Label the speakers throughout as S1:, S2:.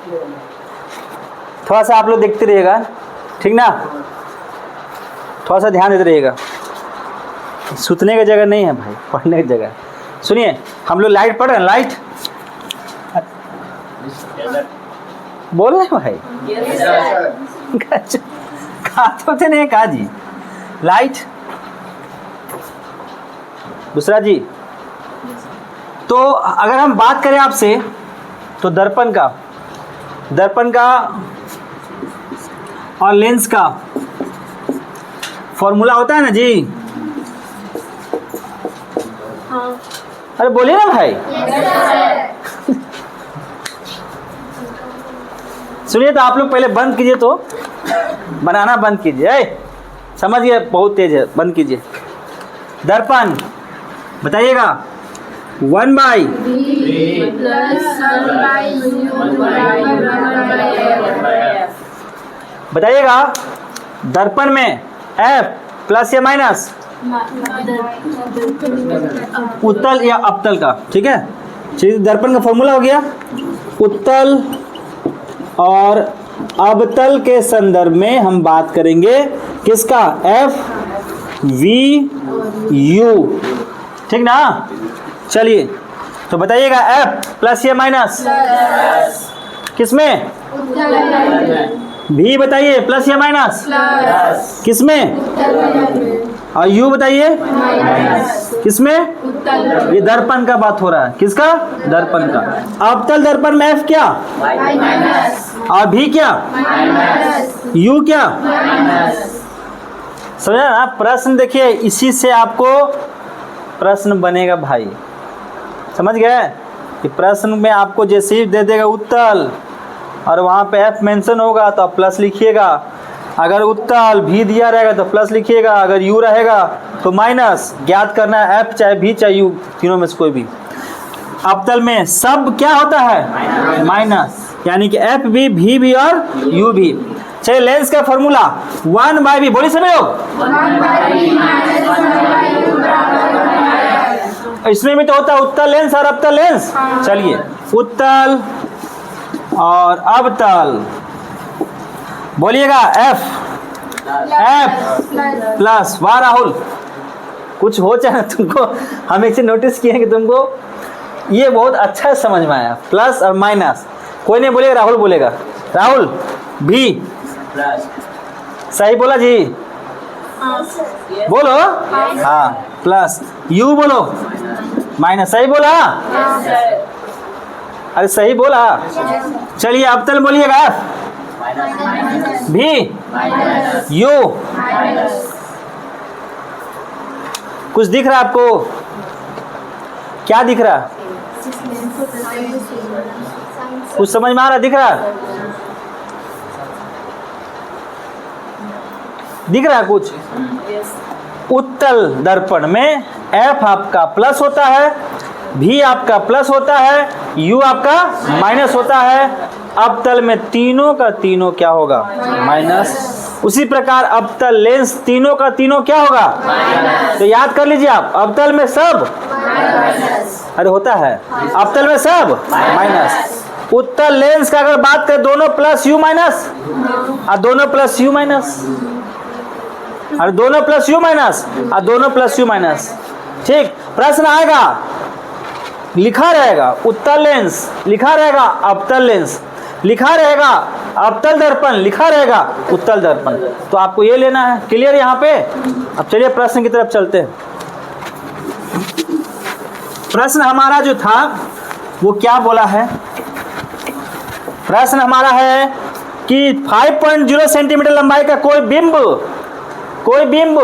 S1: थोड़ा सा आप लोग देखते रहिएगा, ठीक ना, थोड़ा सा ध्यान देते रहिएगा। सुतने की जगह नहीं है भाई, पढ़ने की जगह। सुनिए, हम लोग लाइट पढ़ रहे हैं, लाइट बोल रहे हैं भाई, खाते नहीं कहा जी, लाइट। दूसरा जी, तो अगर हम बात करें आपसे तो दर्पण का और लेंस का फॉर्मूला होता है ना जी।
S2: हाँ।
S1: अरे बोलिए ना भाई। सुनिए, तो आप लोग पहले बंद कीजिए, तो बनाना बंद कीजिए, समझिए बहुत तेज है, बंद कीजिए। दर्पण बताइएगा 1/, बताइएगा दर्पण में F प्लस या माइनस, उत्तल या अवतल का, ठीक है। चलिए, दर्पण का फॉर्मूला हो गया, उत्तल और अवतल के संदर्भ में हम बात करेंगे किसका, F V U, ठीक ना। चलिए, तो बताइएगा F प्लस या माइनस, किसमें, V बताइए प्लस या माइनस, किसमें, और U बताइए किसमें, ये दर्पण का बात हो रहा है, किसका, दर्पण का। अवतल दर्पण में F क्या, और V क्या, U क्या, समझा ना। प्रश्न देखिए, इसी से आपको प्रश्न बनेगा भाई, समझ गए कि प्रश्न में आपको जैसे ही दे देगा उत्तल और वहाँ पे F मेंशन होगा तो आप प्लस लिखिएगा, अगर उत्तल V दिया रहेगा तो प्लस लिखिएगा, अगर U रहेगा तो माइनस। ज्ञात करना है F चाहे V चाहे U, तीनों में से कोई भी। अवतल में सब क्या होता है, माइनस, यानी कि F भी, V भी और U भी। चलिए, लेंस का फॉर्मूला 1/v, बोलिए सभी लोग। इसमें भी तो होता है उत्तल लेंस और अवतल लेंस। चलिए, उत्तल और अवतल, बोलिएगा F प्लस। वाह राहुल, कुछ हो चाहे तुमको, हम एक चीज नोटिस किए कि तुमको ये बहुत अच्छा समझ में आया, प्लस और माइनस। कोई नहीं बोलेगा, राहुल बोलेगा। राहुल भी सही बोला जी, बोलो। हाँ, प्लस। U बोलो, माइनस। सही बोला, अरे सही बोला। चलिए, अवतल बोलिएगा F भी, U। कुछ दिख रहा है आपको, क्या दिख रहा है, कुछ समझ में आ रहा, दिख रहा है, दिख रहा है कुछ। उत्तल दर्पण में F आपका प्लस होता है, V आपका प्लस होता है, U आपका माइनस होता है। अवतल में तीनों का तीनों क्या होगा, माइनस। उसी प्रकार अवतल लेंस तीनों का तीनों क्या होगा, तो याद कर लीजिए आप, अवतल में सब, अरे होता है, अवतल में सब माइनस। उत्तल लेंस का अगर बात करें, दोनों प्लस U माइनस, और दोनों प्लस U माइनस, और दोनों प्लस U माइनस, और दोनों प्लस U माइनस, ठीक। प्रश्न आएगा, लिखा रहेगा उत्तल लेंस, लिखा रहेगा अवतल लेंस, लिखा रहेगा अवतल दर्पण, लिखा रहेगा उत्तल दर्पण, तो आपको ये लेना है। क्लियर यहाँ पे। अब चलिए प्रश्न की तरफ चलते हैं। प्रश्न हमारा जो था वो क्या बोला है, प्रश्न हमारा है कि 5.0 सेंटीमीटर लंबाई का कोई बिंब,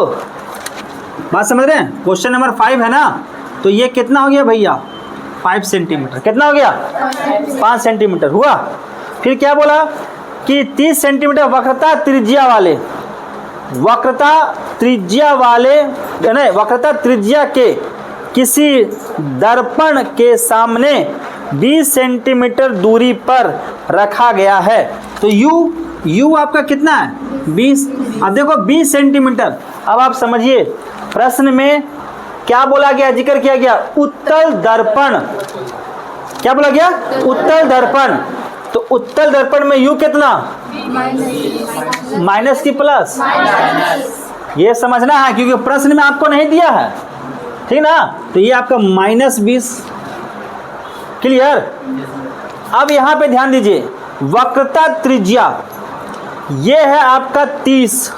S1: बात समझ रहे हैं, क्वेश्चन नंबर 5 है ना, तो ये कितना हो गया भैया, 5 सेंटीमीटर, कितना हो गया, 5 सेंटीमीटर हुआ। फिर क्या बोला कि 30 सेंटीमीटर वक्रता त्रिज्या के किसी दर्पण के सामने 20 सेंटीमीटर दूरी पर रखा गया है। तो U आपका कितना है, 20। अब देखो 20 सेंटीमीटर। अब आप समझिए, प्रश्न में क्या बोला गया, जिक्र किया गया, उत्तल दर्पण। क्या बोला गया, उत्तल दर्पण तो उत्तल दर्पण में U कितना, माइनस की प्लस, ये समझना है क्योंकि प्रश्न में आपको नहीं दिया है, ठीक ना। तो ये आपका -20, क्लियर। अब यहां पे ध्यान दीजिए, वक्रता त्रिज्या ये है आपका 30।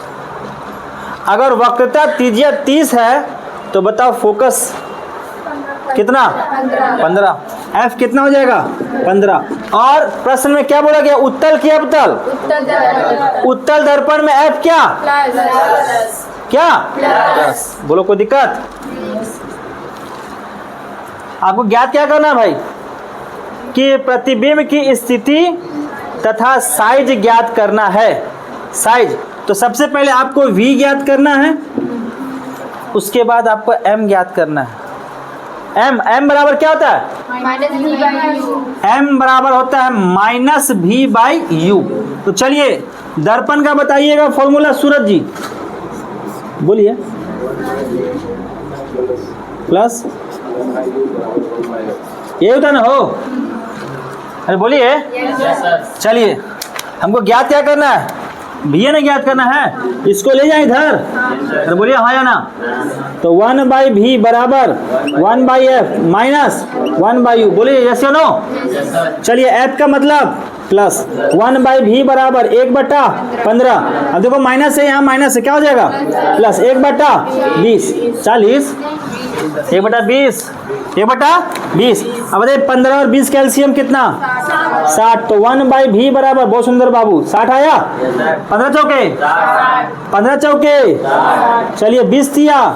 S1: अगर वक्रता त्रिज्या 30 है तो बताओ फोकस कितना, 15। F कितना हो जाएगा, 15। और प्रश्न में क्या बोला गया, उत्तल की अवतल, उत्तल दर्पण में F क्या, क्या प्लस। बोलो कोई दिक्कत। आपको ज्ञात क्या करना है भाई, कि प्रतिबिंब की स्थिति तथा साइज ज्ञात करना है। साइज तो सबसे पहले आपको V ज्ञात करना है, उसके बाद आपको M ज्ञात करना है। M बराबर क्या होता है, M बराबर होता है -V/U। तो चलिए दर्पण का बताइएगा फॉर्मूला, सूरज जी बोलिए। प्लस ये होता ना हो, अरे बोलिए। चलिए हमको ज्ञात क्या करना है, भैया ने ज्ञात करना है, इसको ले जाए इधर, अरे बोलिए हाँ या ना। तो 1/V बराबर 1/F माइनस 1/U, बोलिए यस या नो। चलिए F का मतलब प्लस, 1/V बराबर 1/15। अब देखो माइनस है, यहाँ माइनस है, क्या हो जाएगा प्लस, 1/20, 40, 1/20, 1/20। अब बताइए 15 और 20 कैल्शियम कितना, 60। तो 1/V बराबर, बहुत सुंदर बाबू, 60 आया। 15 चौके 15 चौके, चलिए 20 तिया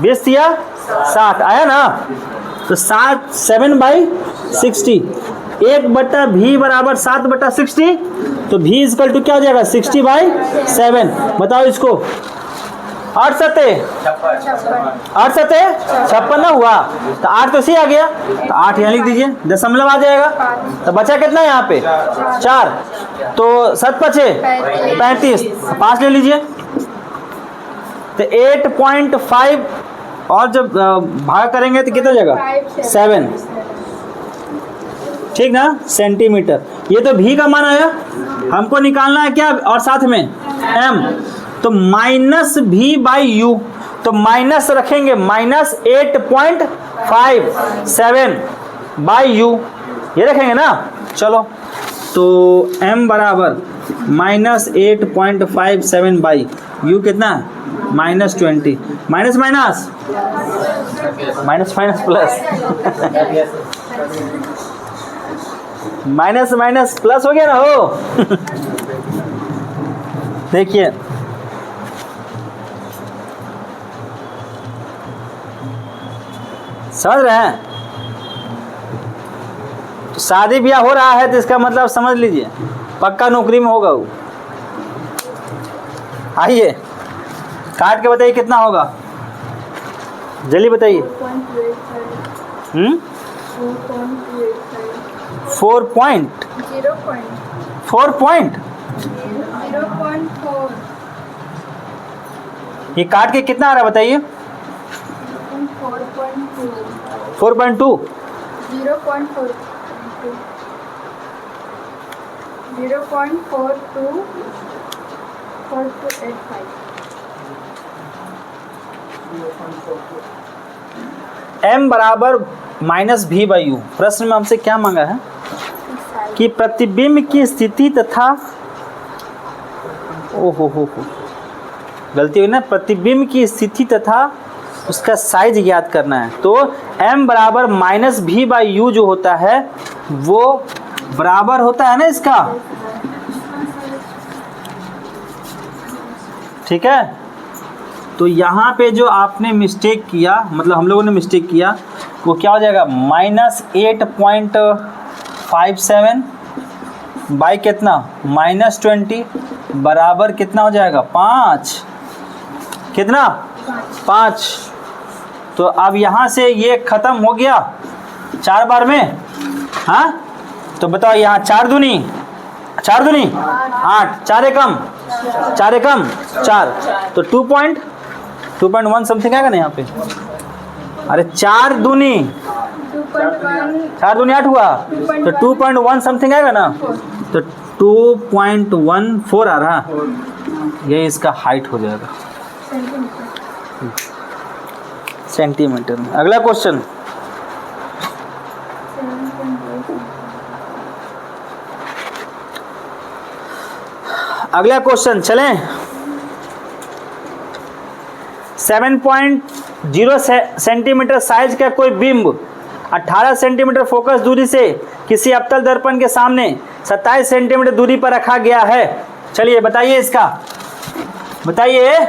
S1: 20 तिया 60 आया ना। तो 7/60, 1/V बराबर 7/60। तो V इक्वल टू क्या हो जाएगा, 60/7। बताओ इसको, 8 सते 56 ना हुआ, तो 8 तो सी आ गया, तो 8 यहाँ लिख दीजिए, दशमलव आ जाएगा। तो बचा कितना यहाँ पे, 4। तो 7 पचे 35, 5 ले लीजिए। तो 8.5 और जब भाग करेंगे तो कितना हो जाएगा, 7, ठीक ना, सेंटीमीटर। ये तो V का मान आया, हमको निकालना है क्या, और साथ में M। तो -V/U, तो माइनस रखेंगे, -8.57/U, ये रखेंगे ना। चलो तो M बराबर -8.57/U कितना, -20, minus minus minus minus plus, minus minus plus हो गया ना हो। देखिए समझ रहे हैं, तो शादी ब्याह हो रहा है तो इसका मतलब समझ लीजिए पक्का नौकरी में होगा वो। आइए काट के बताइए कितना होगा, जल्दी बताइए। 4 पॉइंट ये काट के कितना आ रहा है बताइए, 4.2,
S2: 0.424285।
S1: M बराबर -V/U। प्रश्न में हमसे क्या मांगा है कि प्रतिबिंब की स्थिति तथा हो गलती हुई ना, प्रतिबिंब की स्थिति तथा उसका साइज ज्ञात करना है। तो M बराबर -V/U जो होता है वो बराबर होता है ना इसका, ठीक है। तो यहाँ पे जो आपने मिस्टेक किया, मतलब हम लोगों ने मिस्टेक किया, वो क्या हो जाएगा, -8.57 बाई कितना, -20 बराबर कितना हो जाएगा, 5, कितना 5। तो अब यहाँ से ये ख़त्म हो गया 4 बार में, हाँ। तो बताओ यहाँ 4 दूनी 8, 4 एकम 4, तो 2.1 समथिंग आएगा ना यहाँ पे। अरे 4 दूनी 4 दूनी 8 हुआ, तो 2.1 समथिंग आएगा ना, तो 2.14 आ रहा, ये इसका हाइट हो जाएगा सेंटीमीटर में। अगला क्वेश्चन, अगला क्वेश्चन चलें। 7.0 सेंटीमीटर साइज का कोई बिंब 18 सेंटीमीटर फोकस दूरी से किसी अवतल दर्पण के सामने 27 सेंटीमीटर दूरी पर रखा गया है। चलिए बताइए इसका, बताइए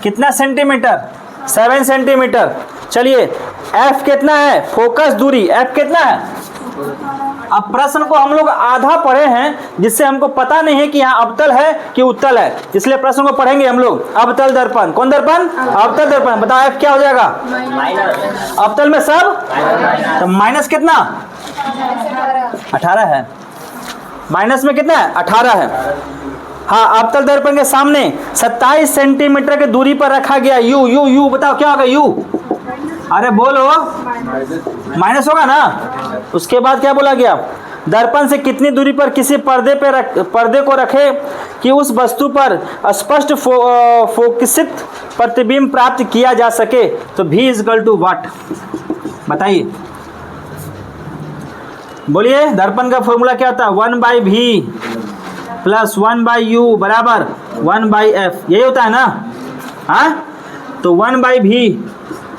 S1: कितना सेंटीमीटर, 7 सेंटीमीटर। चलिए F कितना है, फोकस दूरी F कितना है। अब प्रश्न को हम लोग आधा पढ़े हैं, जिससे हमको पता नहीं है कि यहाँ अवतल है कि उत्तल है, इसलिए प्रश्न को पढ़ेंगे हम लोग। अवतल दर्पण, कौन दर्पण, अवतल दर्पण। बताओ F क्या हो जाएगा, अवतल में सब, तो माइनस कितना 18 है, माइनस में कितना है 18 है। हाँ, अवतल दर्पण के सामने 27 सेंटीमीटर की दूरी पर रखा गया यू, यू यू बताओ क्या होगा यू, अरे बोलो, माइनस होगा ना। उसके बाद क्या बोला गया, दर्पण से कितनी दूरी पर किसी पर्दे को रखे कि उस वस्तु पर स्पष्ट फोकसित प्रतिबिंब प्राप्त किया जा सके। तो V = व्हाट, बताइए, बोलिए। दर्पण का फॉर्मूला क्या होता है, 1/V + 1/U बराबर 1/F, यही होता है ना। हाँ, तो 1/V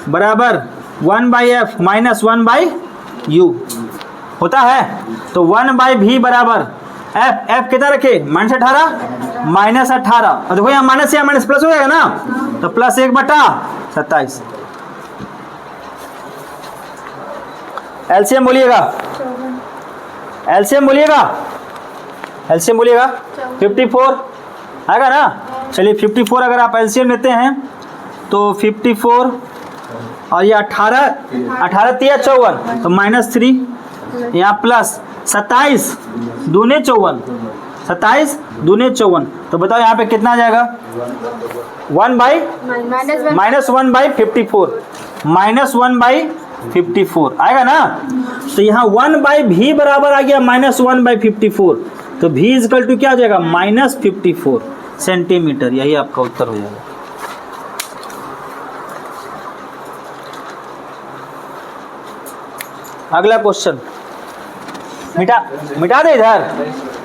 S1: बराबर 1/F माइनस 1/U होता है। तो 1/V बराबर F कितना रखे, -18 और देखो यहाँ माइनस या माइनस प्लस हो जाएगा ना, तो +1/27। एलसीएम बोलिएगा, एलसीएम बोलिएगा, एलसीएम बोलिएगा, 54 आएगा ना। चलिए 54 अगर आप एलसीएम लेते हैं तो 54 और ये 18 3 54, तो -3 यहाँ प्लस 27 दूने 54, 27 दूने 54, तो बताओ यहाँ पे कितना आ जाएगा, -1/54 आएगा ना। तो यहाँ 1/V बराबर आ गया -1/54, तो V = क्या हो जाएगा, -54 सेंटीमीटर। यही आपका उत्तर हो जाएगा। अगला क्वेश्चन, मिटा दे इधर।